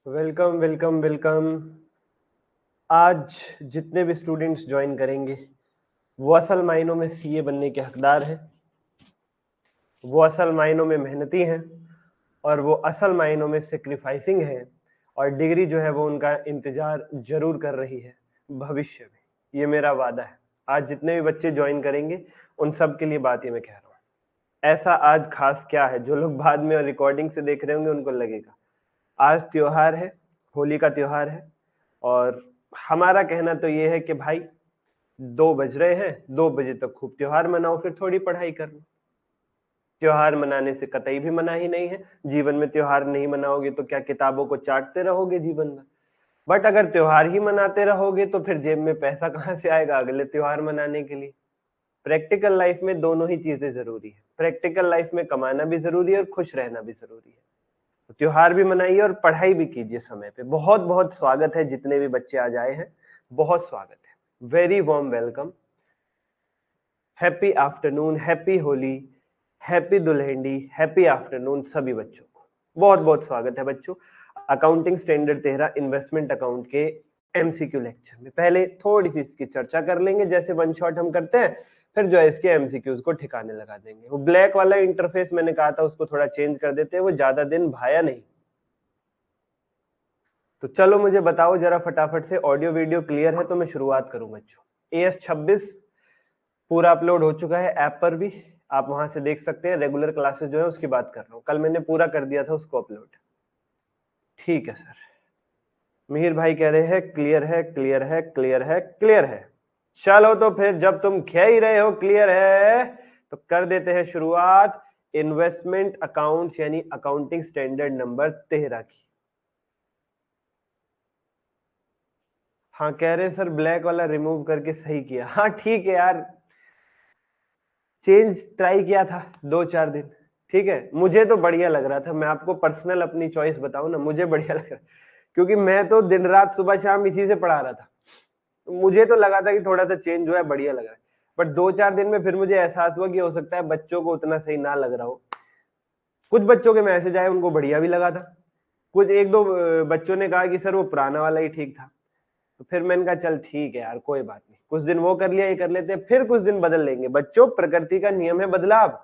Welcome welcome welcome. आज जितने भी स्टूडेंट्स ज्वाइन करेंगे वो असल मायनों में सीए बनने के हकदार हैं, वो असल मायनों में मेहनती हैं और वो असल मायनों में सेक्रीफाइसिंग हैं और डिग्री जो है वो उनका इंतजार जरूर कर रही है भविष्य में। ये मेरा वादा है। आज जितने भी बच्चे ज्वाइन करेंगे उन सब के लिए बात ये मैं कह रहा हूँ। ऐसा आज खास क्या है जो लोग बाद में रिकॉर्डिंग से देख रहे होंगे उनको लगेगा। आज त्योहार है, होली का त्योहार है और हमारा कहना तो ये है कि भाई 2 बज रहे हैं, 2 बजे तक खूब त्योहार मनाओ, फिर थोड़ी पढ़ाई कर लो। त्योहार मनाने से कतई भी मना ही नहीं है। जीवन में त्योहार नहीं मनाओगे तो क्या किताबों को चाटते रहोगे जीवन में? बट अगर त्योहार ही मनाते रहोगे तो फिर जेब में पैसा कहाँ से आएगा अगले त्योहार मनाने के लिए? प्रैक्टिकल लाइफ में दोनों ही चीजें जरूरी है। प्रैक्टिकल लाइफ में कमाना भी जरूरी है और खुश रहना भी जरूरी है। तो त्योहार भी मनाइए और पढ़ाई भी कीजिए समय पे। बहुत बहुत स्वागत है जितने भी बच्चे आज आए हैं, बहुत स्वागत है। Very warm welcome. Happy afternoon, happy Holi, happy Dulhandi, happy afternoon सभी बच्चों को। बहुत बहुत स्वागत है बच्चों अकाउंटिंग स्टैंडर्ड 13 इन्वेस्टमेंट अकाउंट के एमसीक्यू लेक्चर में। पहले थोड़ी सी इसकी चर्चा कर लेंगे जैसे वन शॉट हम करते हैं, फिर जो है इसके एमसीक्यूज को ठिकाने लगा देंगे। वो ब्लैक वाला इंटरफेस मैंने कहा था उसको थोड़ा चेंज कर देते हैं, वो ज्यादा दिन भाया नहीं। तो चलो मुझे बताओ जरा फटाफट से, ऑडियो वीडियो क्लियर है तो मैं शुरुआत करूं बच्चों। AS26 पूरा अपलोड हो चुका है ऐप पर भी, आप वहां से देख सकते हैं। रेगुलर क्लासेस जो है उसकी बात कर रहा हूं, कल मैंने पूरा कर दिया था उसको अपलोड। ठीक है सर। मिहिर भाई कह रहे हैं क्लियर है क्लियर है क्लियर है क्लियर है। चलो तो फिर जब तुम कह ही रहे हो क्लियर है तो कर देते हैं शुरुआत इन्वेस्टमेंट अकाउंट्स यानी अकाउंटिंग स्टैंडर्ड नंबर 13 की। हाँ कह रहे सर ब्लैक वाला रिमूव करके सही किया। हाँ ठीक है यार, चेंज ट्राई किया था 2-4 दिन। ठीक है, मुझे तो बढ़िया लग रहा था। मैं आपको पर्सनल अपनी चॉइस बताऊं ना, मुझे बढ़िया लग रहा, क्योंकि मैं तो दिन रात सुबह शाम इसी से पढ़ा रहा था। मुझे तो लगा था कि थोड़ा सा चेंज हुआ है, बढ़िया लग रहा है। बट 2-4 दिन में फिर मुझे एहसास हुआ कि हो सकता है बच्चों को उतना सही ना लग रहा हो। कुछ बच्चों के मैसेज आए उनको बढ़िया भी लगा था, कुछ एक दो बच्चों ने कहा कि सर वो पुराना वाला ही ठीक था। तो फिर मैंने कहा चल ठीक है यार कोई बात नहीं, कुछ दिन वो कर लिया, ये कर लेते हैं, फिर कुछ दिन बदल लेंगे। बच्चों प्रकृति का नियम है बदलाव।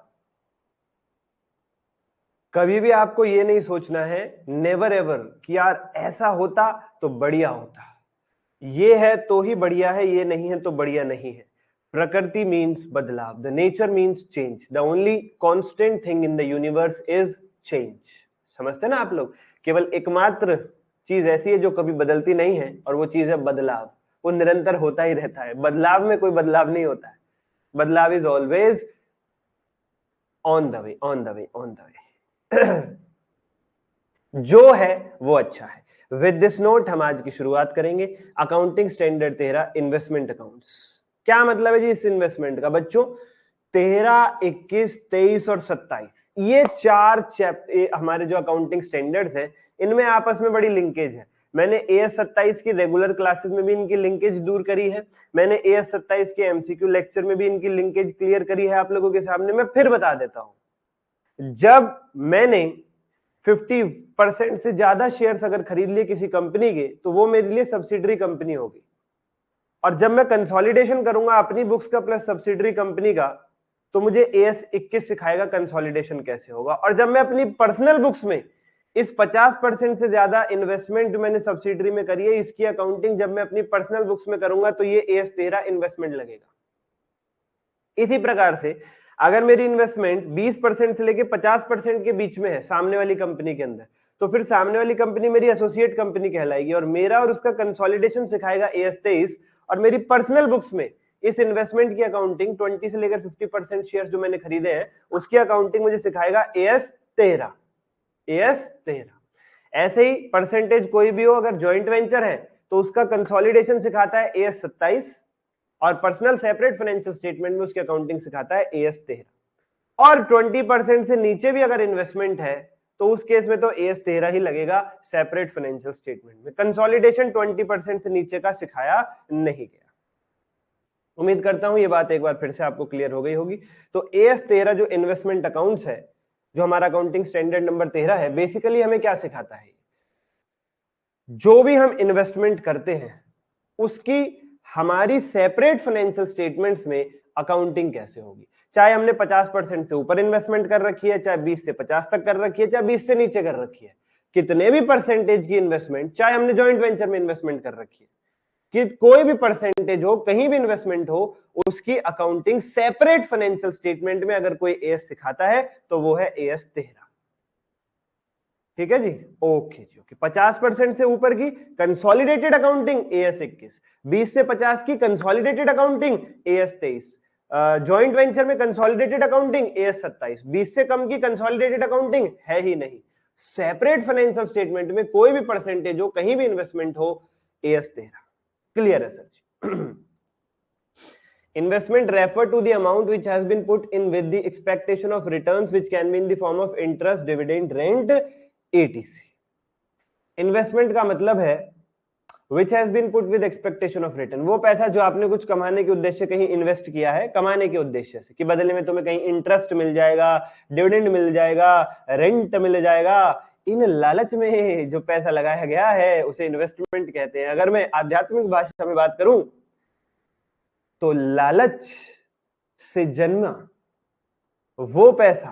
कभी भी आपको ये नहीं सोचना है, नेवर एवर, कि यार ऐसा होता तो बढ़िया होता, ये है तो ही बढ़िया है, ये नहीं है तो बढ़िया नहीं है। प्रकृति मीन्स बदलाव, the nature means change, the only constant thing in the universe is change. समझते ना आप लोग? केवल एकमात्र चीज ऐसी है जो कभी बदलती नहीं है और वो चीज है बदलाव। वो निरंतर होता ही रहता है, बदलाव में कोई बदलाव नहीं होता है। बदलाव is always on the way, on the way, on the way. जो है वो अच्छा है। विद दिस नोट हम आज की शुरुआत करेंगे अकाउंटिंग स्टैंडर्ड 13 इन्वेस्टमेंट अकाउंट्स। क्या मतलब है जी इस इन्वेस्टमेंट का बच्चों? 13, 21, 23 और 27, ये 4 चैप्टर हमारे जो अकाउंटिंग स्टैंडर्ड्स हैं इनमें आपस में बड़ी लिंकेज है। मैंने AS27 की रेगुलर क्लासेस में भी इनकी लिंकेज दूर करी है, मैंने AS27 के एमसीक्यू लेक्चर में भी इनकी लिंकेज क्लियर करी है आप लोगों के सामने। मैं फिर बता देता हूं, जब मैंने 50% से ज्यादा शेयर्स अगर खरीद लिए किसी कंपनी के तो वो मेरे लिए सब्सिडरी कंपनी होगी। और जब मैं कंसोलिडेशन करूंगा अपनी बुक्स का प्लस सब्सिडरी कंपनी का, तो मुझे AS21 सिखाएगा कंसोलिडेशन कैसे होगा। और जब मैं अपनी पर्सनल बुक्स में इस 50% से ज्यादा इन्वेस्टमेंट जो मैंने सब्सिडरी में करी है इसकी अकाउंटिंग जब मैं अपनी पर्सनल बुक्स में करूंगा तो ये AS13 इन्वेस्टमेंट लगेगा। इसी प्रकार से अगर मेरी इन्वेस्टमेंट 20% से लेके 50% के बीच में है सामने वाली कंपनी के अंदर, तो फिर सामने वाली कंपनी मेरी एसोसिएट कंपनी कहलाएगी और मेरा और उसका कंसोलिडेशन सिखाएगा AS23। और मेरी पर्सनल बुक्स में इस इन्वेस्टमेंट की अकाउंटिंग 20 से लेकर 50% शेयर जो मैंने खरीदे हैं उसकी अकाउंटिंग मुझे सिखाएगा AS13। ऐसे ही परसेंटेज कोई भी हो, अगर ज्वाइंट वेंचर है तो उसका कंसोलिडेशन सिखाता है AS27 और पर्सनल सेपरेट फाइनेंशियल स्टेटमेंट में उसकी अकाउंटिंग सिखाता है AS13। और 20% से नीचे भी अगर इन्वेस्टमेंट है तो उस केस में तो AS13 ही लगेगा सेपरेट फाइनेंशियल स्टेटमेंट में। कंसोलिडेशन 20% से नीचे का सिखाया नहीं गया। उम्मीद करता हूं ये बात एक बार फिर से आपको क्लियर हो गई होगी। तो AS13 जो इन्वेस्टमेंट अकाउंट्स है, जो हमारा अकाउंटिंग स्टैंडर्ड नंबर 13 है, बेसिकली हमें क्या सिखाता है? जो भी हम इन्वेस्टमेंट करते हैं उसकी हमारी सेपरेट फाइनेंशियल स्टेटमेंट्स में अकाउंटिंग कैसे होगी। चाहे हमने 50% से ऊपर इन्वेस्टमेंट कर रखी है, चाहे 20 से 50 तक कर रखी है, चाहे 20 से नीचे कर रखी है, कितने भी परसेंटेज की इन्वेस्टमेंट, चाहे हमने जॉइंट वेंचर में इन्वेस्टमेंट कर रखी है, कि कोई भी परसेंटेज हो, कहीं भी इन्वेस्टमेंट हो, उसकी अकाउंटिंग सेपरेट फाइनेंशियल स्टेटमेंट में अगर कोई एएस सिखाता है तो वो है एएस 13। ठीक है जी, ओके जी, ओके। 50% से ऊपर की कंसोलिडेटेड अकाउंटिंग एएस 21, 20 से 50 की consolidated accounting as 23, joint venture में कंसोलिडेटेड अकाउंटिंग एएस 27, 20 से कम की कंसोलिडेटेड अकाउंटिंग है ही नहीं। सेपरेट फाइनेंशियल स्टेटमेंट में कोई भी परसेंटेज हो, कहीं भी इन्वेस्टमेंट हो, एएस 13। क्लियर है sir ji? Investment refer to the amount which has been put in with the expectation of returns which can be in the form of interest, dividend, rent, etc. Investment का मतलब है which has been put with expectation of return, वो पैसा जो आपने कुछ कमाने के उद्देश्य कहीं इन्वेस्ट किया है, कमाने के उद्देश्य से, कि बदले में तुम्हें कहीं इंटरेस्ट मिल जाएगा, डिविडेंड मिल जाएगा, रेंट मिल जाएगा, इन लालच में जो पैसा लगाया गया है उसे इन्वेस्टमेंट कहते हैं। अगर मैं आध्यात्मिक भाषा में बात करूं तो लालच से जन्मा वो पैसा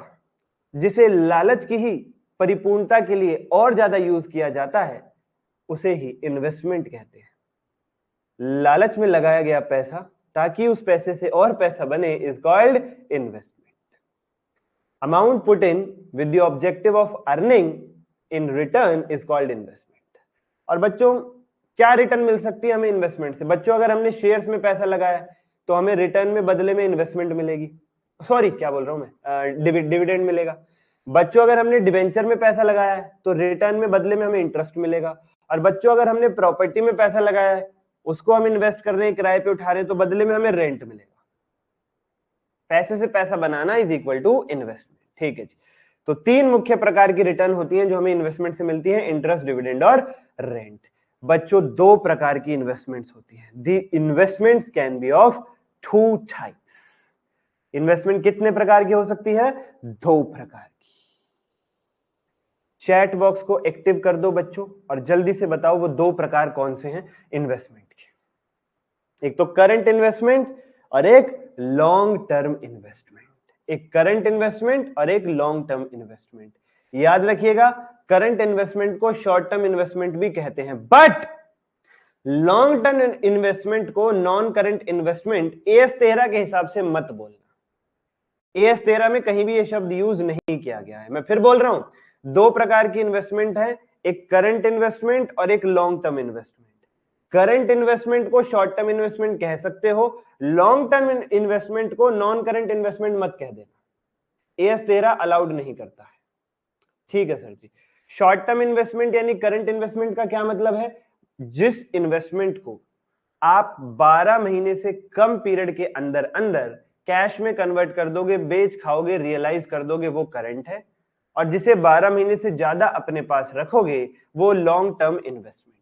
जिसे लालच की ही परिपूर्णता के लिए और ज्यादा यूज किया जाता है उसे ही इन्वेस्टमेंट कहते हैं। लालच में लगाया गया पैसा ताकि उस पैसे से और पैसा बने is called investment. Amount put in with the objective of earning in return is called investment. और बच्चों क्या रिटर्न मिल सकती है हमें इन्वेस्टमेंट से? बच्चों अगर हमने शेयर्स में पैसा लगाया तो हमें रिटर्न में बदले में इन्वेस्टमेंट मिलेगी, सॉरी क्या बोल रहा हूं मैं, डिविडेंड मिलेगा। बच्चों अगर हमने डिबेंचर में पैसा लगाया है तो रिटर्न में बदले में हमें इंटरेस्ट मिलेगा। और बच्चों अगर हमने प्रॉपर्टी में पैसा लगाया है, उसको हम इन्वेस्ट कर रहे हैं, किराए पे उठा रहे हैं, तो बदले में हमें रेंट मिलेगा। पैसे से पैसा बनाना इज इक्वल टू इन्वेस्टमेंट। ठीक है जी, तो तीन मुख्य प्रकार की रिटर्न होती हैं जो हमें इन्वेस्टमेंट से मिलती है, इंटरेस्ट, डिविडेंड और रेंट। बच्चों दो प्रकार की इन्वेस्टमेंट्स होती हैं। The investments can be of two types. Investment कितने प्रकार की हो सकती है? दो प्रकार की। चैट बॉक्स को एक्टिव कर दो बच्चों और जल्दी से बताओ वो दो प्रकार कौन से हैं इन्वेस्टमेंट के। एक तो करंट इन्वेस्टमेंट और एक लॉन्ग टर्म इन्वेस्टमेंट। एक करंट इन्वेस्टमेंट और एक लॉन्ग टर्म इन्वेस्टमेंट। याद रखिएगा, करंट इन्वेस्टमेंट को शॉर्ट टर्म इन्वेस्टमेंट भी कहते हैं, बट लॉन्ग टर्म इन्वेस्टमेंट को नॉन करंट इन्वेस्टमेंट एएस 13 के हिसाब से मत बोलना। एएस 13 में कहीं भी ये शब्द यूज नहीं किया गया है। मैं फिर बोल रहा हूं, दो प्रकार की इन्वेस्टमेंट है, एक करंट इन्वेस्टमेंट और एक long term investment. Current investment को शॉर्ट टर्म इन्वेस्टमेंट कह सकते हो, लॉन्ग टर्म इन्वेस्टमेंट को नॉन करंट इन्वेस्टमेंट मत कह देना, एएस 13 अलाउड नहीं करता है। ठीक है सर जी। शॉर्ट टर्म इन्वेस्टमेंट यानी करंट इन्वेस्टमेंट का क्या मतलब है? जिस इन्वेस्टमेंट को आप 12 महीने से कम पीरियड के अंदर अंदर कैश में कन्वर्ट कर दोगे, बेच खाओगे, रियलाइज कर दोगे, वो करंट है। और जिसे 12 महीने से ज्यादा अपने पास रखोगे वो लॉन्ग टर्म इन्वेस्टमेंट।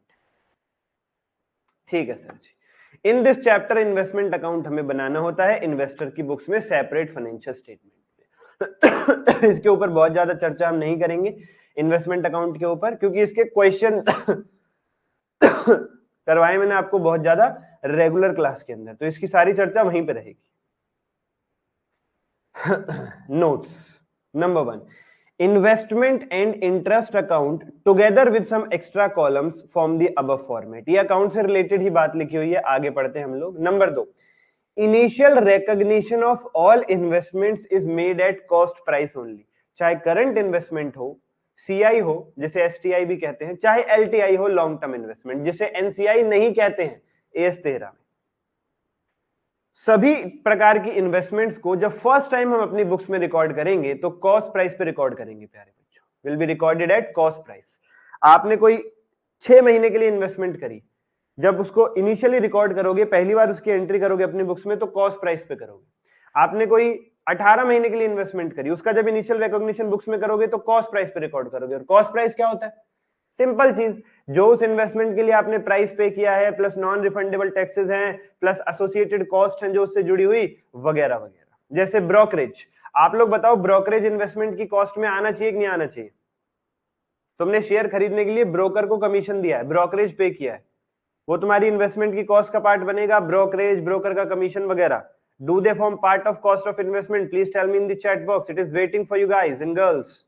ठीक है sir ji. In this chapter investment account हमें बनाना होता है इन्वेस्टर की बुक्स में सेपरेट फाइनेंशियल स्टेटमेंट। इसके ऊपर बहुत ज्यादा चर्चा हम नहीं करेंगे इन्वेस्टमेंट अकाउंट के ऊपर, क्योंकि इसके क्वेश्चन करवाए मैंने आपको बहुत ज्यादा रेगुलर क्लास के अंदर, तो इसकी सारी चर्चा वहीं पे रहेगी। Notes number 1, investment and interest account together with some extra columns form the above format. ये अकाउंट से रिलेटेड ही बात लिखी हुई है, आगे पढ़ते हैं हम लोग। Number 2, initial recognition of all investments is made at cost price only. चाहे करंट इन्वेस्टमेंट हो, सीआई हो जिसे एसटीआई भी कहते हैं, चाहे एलटीआई हो लॉन्ग टर्म इन्वेस्टमेंट जिसे एनसीआई नहीं कहते हैं एएस 13 में, सभी प्रकार की इन्वेस्टमेंट्स को जब फर्स्ट टाइम हम अपनी बुक्स में रिकॉर्ड करेंगे तो कॉस्ट प्राइस पे रिकॉर्ड करेंगे प्यारे बच्चों, will be recorded at cost price. आपने कोई 6 महीने के लिए इन्वेस्टमेंट करी, जब उसको इनिशियली रिकॉर्ड करोगे, पहली बार उसकी एंट्री करोगे अपनी बुक्स में, तो कॉस्ट प्राइस पे करोगे। आपने कोई 18 महीने के लिए इन्वेस्टमेंट करी, उसका जब इनिशियल रिकॉग्निशन बुक्स में करोगे तो कॉस्ट प्राइस पे रिकॉर्ड करोगे। और कॉस्ट प्राइस क्या होता है? सिंपल चीज, जो उस इन्वेस्टमेंट के लिए आपने प्राइस पे किया है, प्लस नॉन रिफंडेबल टैक्सेस हैं, प्लस एसोसिएटेड कॉस्ट हैं जो उससे जुड़ी हुई, वगैरह वगैरह। जैसे ब्रोकरेज, आप लोग बताओ ब्रोकरेज इन्वेस्टमेंट की कॉस्ट में आना चाहिए कि नहीं आना चाहिए? तुमने शेयर खरीदने के लिए ब्रोकर को कमीशन दिया है, ब्रोकरेज पे किया है, वो तुम्हारी इन्वेस्टमेंट की कॉस्ट का पार्ट बनेगा, ब्रोकरेज, ब्रोकर का कमीशन वगैरह. Do they form part of cost of investment? Please tell me in the chat box. It is waiting for you guys and girls.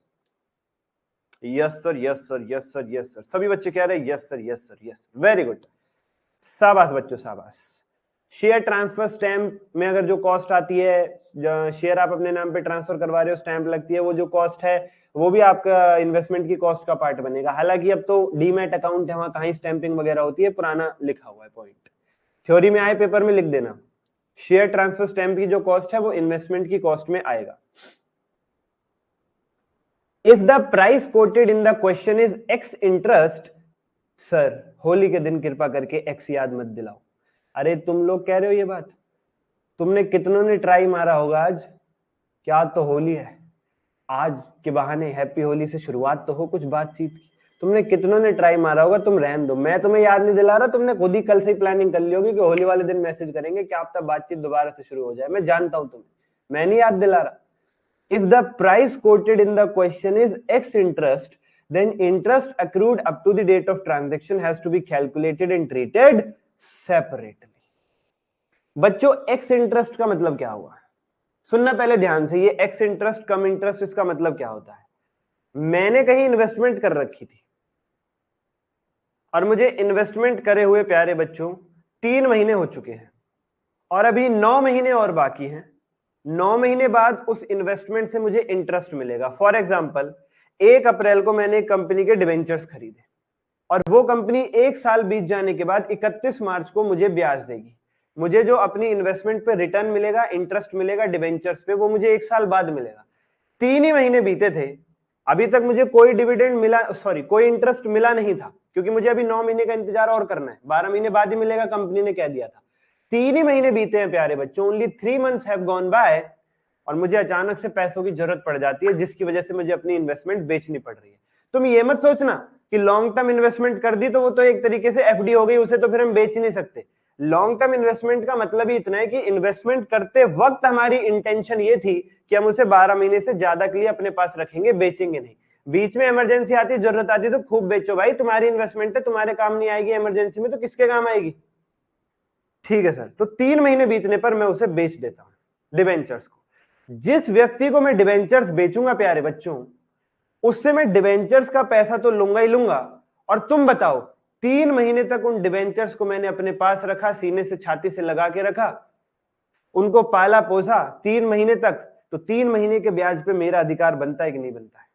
Yes sir, yes sir, yes sir, yes sir. सभी बच्चे कह रहे हैं yes sir, yes sir, yes. Very good, शाबाश बच्चों, शाबाश. Share transfer stamp में अगर जो कॉस्ट आती है, शेयर आप अपने नाम पे ट्रांसफर करवा रहे हो, स्टैंप लगती है, वो जो कॉस्ट है वो भी आपका इन्वेस्टमेंट की कॉस्ट का पार्ट बनेगा. हालांकि अब तो डीमैट अकाउंट है, वहां कहीं स्टैंपिंग वगैरह होती है, पुराना लिखा हुआ है पॉइंट. थ्योरी में आए पेपर में लिख देना, शेयर ट्रांसफर स्टैंप की जो कॉस्ट है वो इन्वेस्टमेंट की कॉस्ट में आएगा. If the price quoted in the question is ex interest, sir Holi के दिन कृपा करके एक्स याद मत दिलाओ. अरे तुम लोग कह रहे हो ये बात, तुमने कितनों ने ट्राई मारा होगा आज, क्या तो होली है, आज के बहाने हैप्पी होली से शुरुआत तो हो कुछ बातचीत की. तुमने कितनों ने ट्राई मारा होगा, तुम रहन दो, मैं तुम्हें याद नहीं दिला रहा, तुमने खुद ही कल से ही प्लानिंग कर ली होगी कि होली वाले दिन मैसेज करेंगे कि आप तब बातचीत दोबारा से शुरू हो जाए. मैं जानता हूं तुम्हें, मैं नहीं याद दिला रहा. If the price quoted in the question is X interest, then interest accrued up to the date of transaction has to be calculated and treated separately. बच्चों X interest का मतलब क्या हुआ, सुनना पहले ध्यान से. ये X interest कम इंटरेस्ट, इसका मतलब क्या होता है? मैंने कहीं इन्वेस्टमेंट कर रखी थी और मुझे इन्वेस्टमेंट करे हुए प्यारे बच्चों 3 महीने हो चुके हैं और अभी 9 महीने और बाकी हैं. 9 महीने बाद उस इन्वेस्टमेंट से मुझे इंटरेस्ट मिलेगा. फॉर एग्जांपल 1 अप्रैल को मैंने एक कंपनी के डिवेंचर्स खरीदे और वो कंपनी 1 साल बीत जाने के बाद 31 मार्च को मुझे ब्याज देगी. मुझे जो अपनी इन्वेस्टमेंट पे रिटर्न मिलेगा, इंटरेस्ट मिलेगा डिवेंचर्स पे, वो मुझे 1 साल बाद मिलेगा. 3 ही महीने बीते थे, अभी तक मुझे कोई डिविडेंड मिला, सॉरी कोई इंटरेस्ट मिला नहीं था, क्योंकि मुझे अभी 9 महीने का इंतजार और करना है. 12 महीने बाद ही मिलेगा, कंपनी ने कह दिया था. 3 ही महीने बीते हैं प्यारे बच्चों, only 3 months have gone by, और मुझे अचानक से पैसों की जरूरत पड़ जाती है, जिसकी वजह से मुझे अपनी इन्वेस्टमेंट बेचनी पड़ रही है. तुम ये मत सोचना कि लॉन्ग टर्म इन्वेस्टमेंट कर दी तो वो तो एक तरीके से एफडी हो गई, उसे तो फिर हम बेच ही नहीं सकते. लॉन्ग टर्म इन्वेस्टमेंट का मतलब ही इतना है कि इन्वेस्टमेंट करते वक्त हमारी इंटेंशन ये थी कि हम उसे 12 महीने से ज्यादा के लिए अपने पास रखेंगे, बेचेंगे नहीं. बीच में इमरजेंसी आती है, जरूरत आती है तो खूब बेचो भाई, तुम्हारी इन्वेस्टमेंट है, तुम्हारे काम नहीं आएगी इमरजेंसी में तो किसके काम आएगी. ठीक है सर, तो 3 महीने बीतने पर मैं उसे बेच देता हूं डिवेंचर्स को. जिस व्यक्ति को मैं डिवेंचर्स बेचूंगा प्यारे बच्चों, उससे मैं डिवेंचर्स का पैसा तो लूंगा ही लूंगा. और तुम बताओ, 3 महीने तक उन डिवेंचर्स को मैंने अपने पास रखा, सीने से छाती से लगा के रखा, उनको पाला पोसा 3 महीने तक, तो 3 महीने के ब्याज पे मेरा अधिकार बनता है कि नहीं बनता है?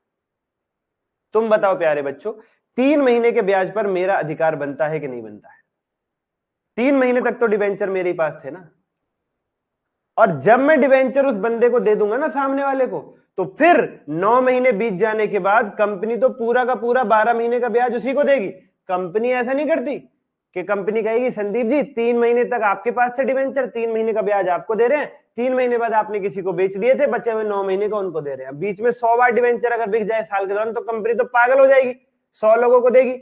तुम बताओ प्यारे बच्चों, 3 महीने के ब्याज पर मेरा अधिकार बनता है कि नहीं बनता है? 3 महीने तक तो डिवेंचर मेरे ही पास थे ना. और जब मैं डिवेंचर उस बंदे को दे दूंगा ना, सामने वाले को, तो फिर 9 महीने बीत जाने के बाद कंपनी तो पूरा का पूरा 12 महीने का ब्याज उसी को देगी. कंपनी ऐसा नहीं करती कि कंपनी कहेगी संदीप जी 3 महीने तक आपके पास थे डिवेंचर, 3 महीने का ब्याज आपको दे रहे हैं, 3 महीने बाद आपने किसी को बेच दिए थे, बचे हुए 9 महीने का उनको दे रहे हैं. बीच में 100 बार डिवेंचर अगर बिक जाए साल के दौरान तो कंपनी तो पागल हो जाएगी, 100 लोगों को देगी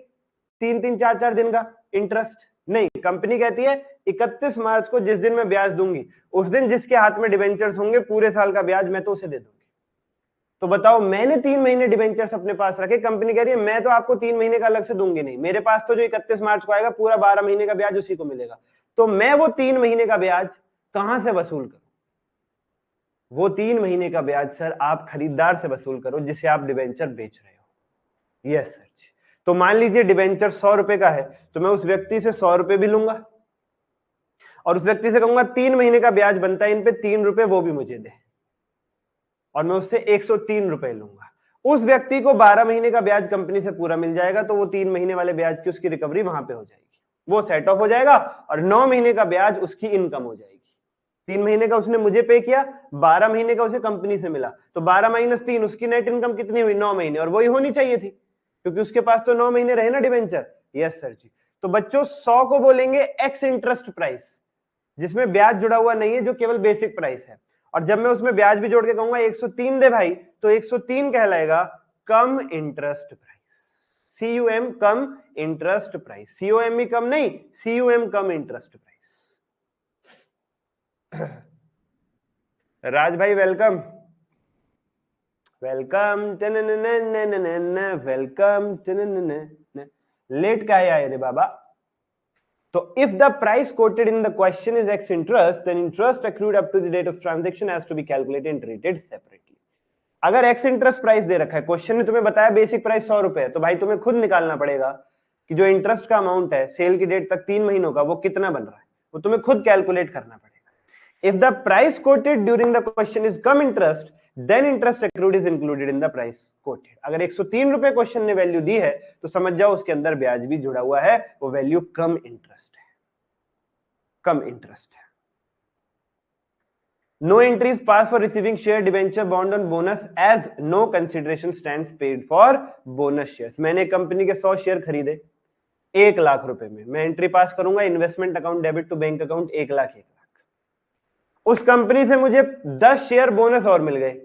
3-3, 4-4 दिन का इंटरेस्ट. नहीं, कंपनी कहती है 31 मार्च को जिस दिन मैं ब्याज दूंगी, उस दिन जिसके हाथ में डिवेंचर्स होंगे पूरे साल का ब्याज मैं तो उसे दे दूंगी. तो बताओ, मैंने 3 महीने डिवेंचर्स अपने पास रखे, कंपनी कह रही है मैं तो आपको 3 महीने का अलग से दूंगी नहीं, मेरे पास तो जो 31 मार्च को आएगा पूरा 12 महीने का ब्याज उसी को मिलेगा. तो मैं वो 3 महीने का ब्याज कहां से वसूल करूं? वो 3 महीने का ब्याज सर आप खरीदार से वसूल करो जिसे आप डिवेंचर बेच रहे हो. Yes sir. तो मान लीजिए डिवेंचर 100 रुपए का है, तो मैं उस व्यक्ति से 100 रुपए भी लूंगा और उस व्यक्ति से कहूंगा 3 महीने का ब्याज बनता है इन पे 3 रुपए, वो भी मुझे दे, और मैं उससे 103 रुपए लूंगा. उस व्यक्ति को 12 महीने का ब्याज कंपनी से पूरा मिल जाएगा, तो वो 3 महीने वाले ब्याज की उसकी रिकवरी वहां पे हो जाएगी, वो सेट ऑफ हो जाएगा, और 9 महीने का ब्याज उसकी इनकम हो जाएगी. 3 महीने का उसने मुझे पे किया, 12 महीने का उसे कंपनी से मिला, तो 12 - 3 उसकी नेट इनकम कितनी हुई? 9 महीने, और वही होनी चाहिए थी क्योंकि उसके पास तो 9 महीने रहे ना डिवेंचर. यस सर जी. तो बच्चों 100 को बोलेंगे एक्स इंटरेस्ट प्राइस, जिसमें ब्याज जुड़ा हुआ नहीं है, जो केवल बेसिक प्राइस है. और जब मैं उसमें ब्याज भी जोड़ के कहूंगा 103 दे भाई, तो 103 कहलाएगा कम इंटरेस्ट प्राइस. CUM कम इंटरेस्ट प्राइस, COME कम नहीं, CUM कम इंटरेस्ट प्राइस. राज भाई वेलकम, वेलकम, वेलकम, लेट का आया रे बाबा। तो if the price quoted in the question is ex interest, then interest accrued up to the date of transaction has to be calculated and treated separately। अगर x interest price दे रखा है, question ने तुम्हें बताया बेसिक प्राइस 100 रुपए है, तो भाई तुम्हें खुद निकालना पड़ेगा कि जो इंटरेस्ट का अमाउंट है सेल की डेट तक 3 महीनों का, वो कितना बन रहा है, वो तुम्हें खुद कैलकुलेट करना पड़ेगा। If the price quoted during the question is come interest, then interest accrued is included in the price quoted। अगर 103 रुपए क्वेश्चन ने वैल्यू दी है तो समझ जाओ उसके अंदर ब्याज भी जुड़ा हुआ है, वो वैल्यू कम इंटरेस्ट है, कम इंटरेस्ट है। No entries passed for receiving share debenture bond on bonus as no consideration stands paid for bonus shares। मैंने कंपनी के 100 शेयर खरीदे 1 लाख रुपए में, मैं एंट्री पास करूंगा investment account debit to bank account 1 lakh. उस कंपनी से मुझे 10 शेयर बोनस और मिल गए,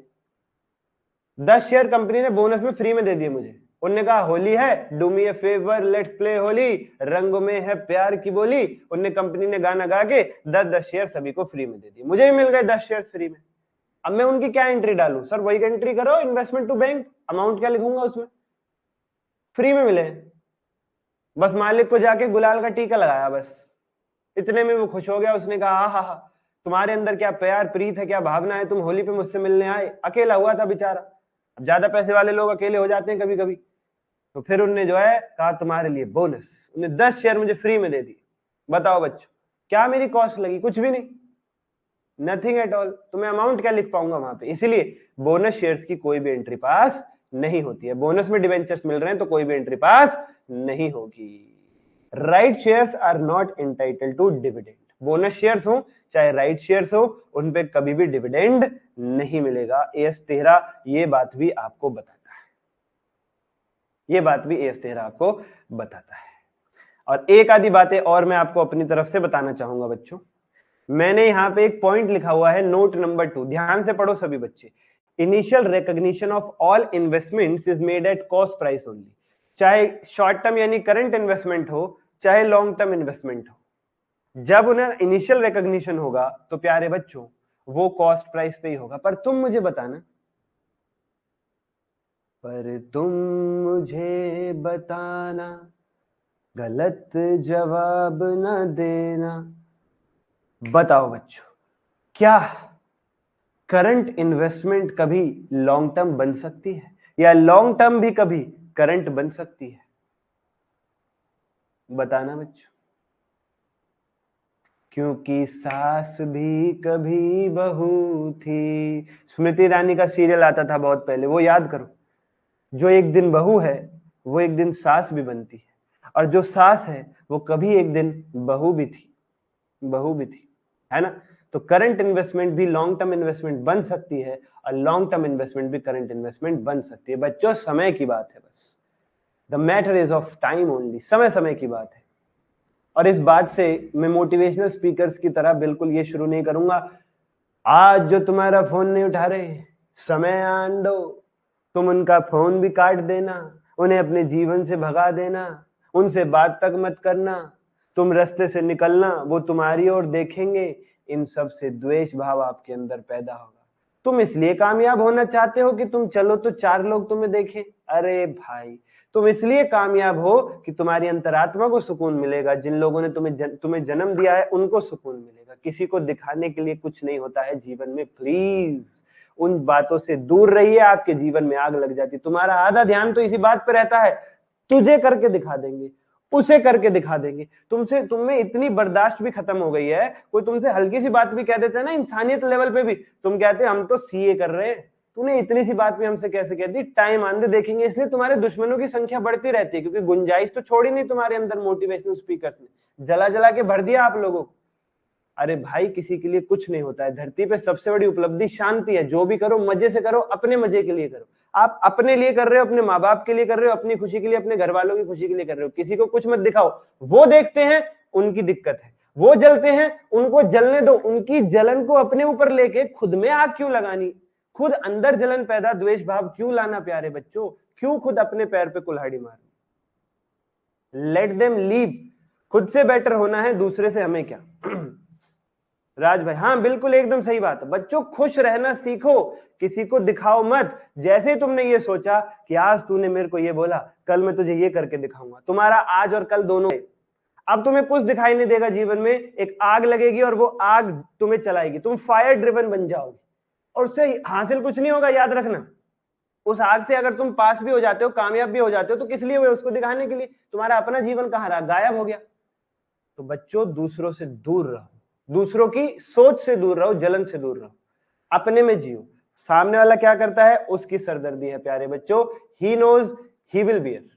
10 शेयर कंपनी ने बोनस में फ्री में दे दिए मुझे। उन्होंने कहा होली है, do me A favour, let's play Holi, रंगों में है प्यार की बोली। उन्होंने कंपनी ने गाना गा के 10-10 शेयर सभी को फ्री में दे दिए, मुझे भी मिल गए 10 शेयर फ्री में। अब मैं उनकी क्या एंट्री डालूं? सर वही एंट्री करो, इन्वेस्टमेंट टू बैंक, अमाउंट क्या लिखूंगा उसमें? फ्री में मिले, बस मालिक को जाके गुलाल का टीका लगाया, बस इतने में वो खुश हो गया। उसने कहा हा, तुम्हारे अंदर क्या प्यार प्रीत है, क्या भावना है, तुम होली पे मुझसे मिलने आए। अकेला हुआ था बेचारा, अब ज्यादा पैसे वाले लोग अकेले हो जाते हैं कभी कभी, तो फिर उनने जो है कहा तुम्हारे लिए बोनस, उन्हें 10 शेयर मुझे फ्री में दे दी। बताओ बच्चों क्या मेरी कॉस्ट लगी? कुछ भी नहीं, नथिंग एट ऑल। तो मैं अमाउंट क्या लिख पाऊंगा वहां पे? इसीलिए बोनस शेयर्स की कोई भी एंट्री पास नहीं होती है। बोनस में डिवेंचर्स मिल रहे हैं तो कोई भी एंट्री पास नहीं होगी। Right shares are not entitled to dividend. Bonus shares हो चाहे राइट शेयर्स हो, उन पे कभी भी डिविडेंड नहीं मिलेगा। एएस 13 ये बात भी आपको बताता है, ये बात भी एएस 13 आपको बताता है। और एक आधी बातें और मैं आपको अपनी तरफ से बताना चाहूंगा बच्चों। मैंने यहाँ पे एक पॉइंट लिखा हुआ है, नोट नंबर 2, ध्यान से पढ़ो सभी बच्चे। Initial recognition of all investments is made at cost price only. चाहे शॉर्ट टर्म यानी करंट इन्वेस्टमेंट हो, चाहे लॉन्ग टर्म इन्वेस्टमेंट हो, जब उन्हें इनिशियल रिकॉग्निशन होगा तो प्यारे बच्चों वो कॉस्ट प्राइस पे ही होगा। पर तुम मुझे बताना, पर तुम मुझे बताना, गलत जवाब न देना। बताओ बच्चों, क्या करंट इन्वेस्टमेंट कभी लॉन्ग टर्म बन सकती है, या लॉन्ग टर्म भी कभी करंट बन सकती है? बताना बच्चों। क्योंकि सास भी कभी बहू थी। स्मृति ईरानी का सीरियल आता था बहुत पहले, वो याद करो। जो एक दिन बहू है वो एक दिन सास भी बनती है, और जो सास है वो कभी एक दिन बहू भी थी, बहू भी थी, है ना? तो करंट इन्वेस्टमेंट भी लॉन्ग टर्म इन्वेस्टमेंट बन सकती है, और लॉन्ग टर्म इन्वेस्टमेंट भी करंट इन्वेस्टमेंट बन सकती है। बच्चों समय की बात है, बस the matter is of time only. समय समय की बात है। और इस बात से मैं मोटिवेशनल स्पीकर्स की तरह बिल्कुल ये शुरू नहीं करूंगा, आज जो तुम्हारा फोन नहीं उठा रहे, समय आन दो, तुम उनका फोन भी काट देना, उन्हें अपने जीवन से भगा देना, उनसे बात तक मत करना, तुम रास्ते से निकलना, वो तुम्हारी ओर देखेंगे। इन सब से द्वेष भाव आपके अंदर पैदा होगा। तुम इसलिए कामयाब होना चाहते हो कि तुम चलो तो 4 लोग तुम्हें देखें? अरे भाई, तुम इसलिए कामयाब हो कि तुम्हारी अंतरात्मा को सुकून मिलेगा। जिन लोगों ने तुम्हें जन्म दिया है उनको सुकून मिलेगा। किसी को दिखाने के लिए कुछ नहीं होता है जीवन में। प्लीज उन बातों से दूर रहिए, आपके जीवन में आग लग जाती। तुम्हारा आधा ध्यान तो इसी बात पे रहता है, तुझे करके दिखा देंगे, उसे करके दिखा देंगे। तुम में इतनी बर्दाश्त भी खत्म हो गई है, कोई तुमसे हल्की सी बात भी कह देते हैं ना, इंसानियत लेवल पे भी तुम कहते हैं हम तो सीए कर रहे हैं, तूने इतनी सी बात भी हमसे कैसे कह दी? टाइम आंधे देखेंगे। इसलिए तुम्हारे दुश्मनों की संख्या बढ़ती रहती है, क्योंकि गुंजाइश तो छोड़ी नहीं तुम्हारे अंदर मोटिवेशनल स्पीकर्स ने, जला जला के भर दिया आप लोगों को। अरे भाई, किसी के लिए कुछ नहीं होता है धरती पे। सबसे बड़ी उपलब्धि शांति है। जो भी करो मजे से करो, अपने मजे के लिए करो। आप अपने लिए कर रहे हो, अपने माँ बाप के लिए कर रहे हो, अपनी खुशी के लिए, अपने घर वालों की खुशी के लिए कर रहे हो। किसी को कुछ मत दिखाओ। वो देखते हैं, उनकी दिक्कत है, वो जलते हैं, उनको जलने दो। उनकी जलन को अपने ऊपर लेके खुद में आग क्यों लगानी? खुद अंदर जलन पैदा, द्वेष भाव क्यों लाना? प्यारे बच्चों, क्यों खुद अपने पैर पे कुल्हाड़ी मारनी? Let them leave. खुद से बेटर होना है, दूसरे से हमें क्या। राज भाई, हाँ बिल्कुल एकदम सही बात है। बच्चों खुश रहना सीखो, किसी को दिखाओ मत। जैसे ही तुमने ये सोचा कि आज तूने मेरे को ये बोला, कल मैं तुझे ये करके दिखाऊंगा, तुम्हारा आज और कल दोनों, अब तुम्हें कुछ दिखाई नहीं देगा जीवन में, एक आग लगेगी और वो आग तुम्हें चलाएगी, तुम फायर ड्रिवन बन जाओगे और उससे हासिल कुछ नहीं होगा। याद रखना, उस आग से अगर तुम पास भी हो जाते हो, कामयाब भी हो जाते हो, तो किस लिए हुए? उसको दिखाने के लिए। तुम्हारा अपना जीवन कहाँ रहा? गायब हो गया। तो बच्चों दूसरों से दूर रहो, दूसरों की सोच से दूर रहो, जलन से दूर रहो, अपने में जियो। सामने वाला क्या करता है उसकी सरदर्दी है प्यारे बच्चों, he knows he will bear,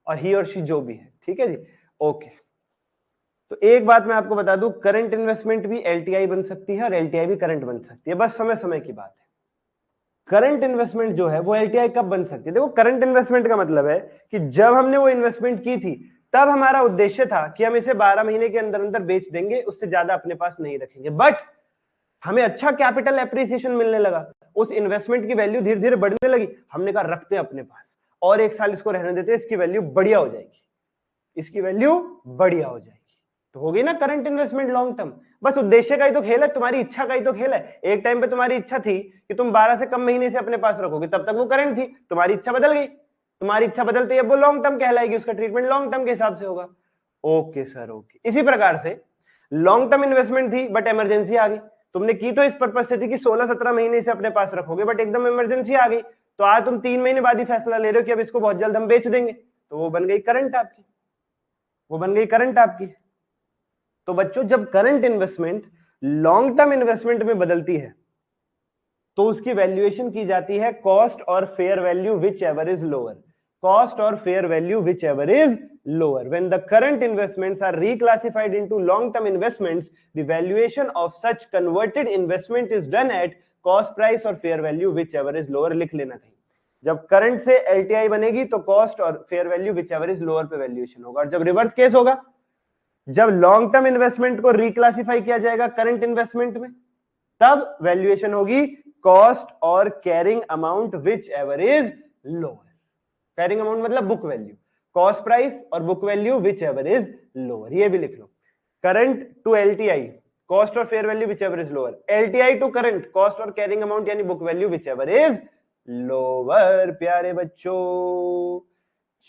और ही और शी जो भी है, ठीक है जी, ओके। तो एक बात मैं आपको बता दूं, करंट इन्वेस्टमेंट भी एलटीआई बन सकती है और एलटीआई भी करंट बन सकती है, बस समय समय की बात है। करंट इन्वेस्टमेंट जो है वो एलटीआई कब बन सकती है? देखो करंट इन्वेस्टमेंट का मतलब है कि जब हमने वो इन्वेस्टमेंट की थी तब हमारा उद्देश्य था कि हम इसे 12 महीने के अंदर अंदर बेच देंगे, उससे ज्यादा अपने पास नहीं रखेंगे, बट हमें अच्छा कैपिटल एप्रिसिएशन मिलने लगा, उस इन्वेस्टमेंट की वैल्यू धीरे धीरे बढ़ने लगी, हमने कहा रखते हैं अपने पास और एक साल इसको रहने देते हैं, इसकी वैल्यू बढ़िया हो जाएगी, इसकी वैल्यू बढ़िया हो जाएगी। तो हो गई ना करंट इन्वेस्टमेंट लॉन्ग टर्म। बस उद्देश्य का ही तो खेल है, तुम्हारी इच्छा का ही तो खेल है। एक टाइम पे तुम्हारी इच्छा थी कि तुम 12 से कम महीने से अपने पास रखोगे, तब तक वो करंट थी, तुम्हारी इच्छा बदल गई, तुम्हारी इच्छा बदलते ही अब वो लॉन्ग टर्म कहलाएगी, उसका ट्रीटमेंट लॉन्ग टर्म के हिसाब से होगा। Okay sir, okay. इसी प्रकार से लॉन्ग टर्म इन्वेस्टमेंट थी बट इमरजेंसी आ गई, तुमने की तो इस पर्पज से थी कि 16-17 महीने से अपने पास रखोगे, बट एकदम इमरजेंसी आ गई, तो आज तुम 3 महीने बाद ही फैसला ले रहे हो कि अब इसको बहुत जल्द हम बेच देंगे, तो वो बन गई करंट आपकी, वो बन गई करंट आपकी। तो बच्चों जब current investment long term investment में बदलती है तो उसकी वैल्यूएशन की जाती है कॉस्ट और fair value whichever is lower, cost और fair value whichever is lower. When the current investments are reclassified into long-term investments, the valuation of such converted investment is done at cost price और fair value whichever is lower. लिख लेना कहीं, जब current से LTI बनेगी तो cost और fair value whichever is lower पे वैल्यूएशन होगा, और जब रिवर्स केस होगा, जब लॉन्ग टर्म इन्वेस्टमेंट को रिक्लासिफाई किया जाएगा करंट इन्वेस्टमेंट में, तब वैल्यूएशन होगी कॉस्ट और carrying amount whichever is lower. Carrying amount मतलब बुक वैल्यू, कॉस्ट प्राइस और book value whichever is lower, ये भी लिख लो। करंट टू एलटीआई कॉस्ट और fair value whichever is lower, LTI to current cost और carrying amount यानी book value whichever is lower. प्यारे बच्चों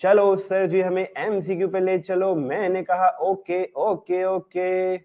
चलो सर जी हमें एमसीक्यू पे ले चलो, मैंने कहा ओके ओके ओके।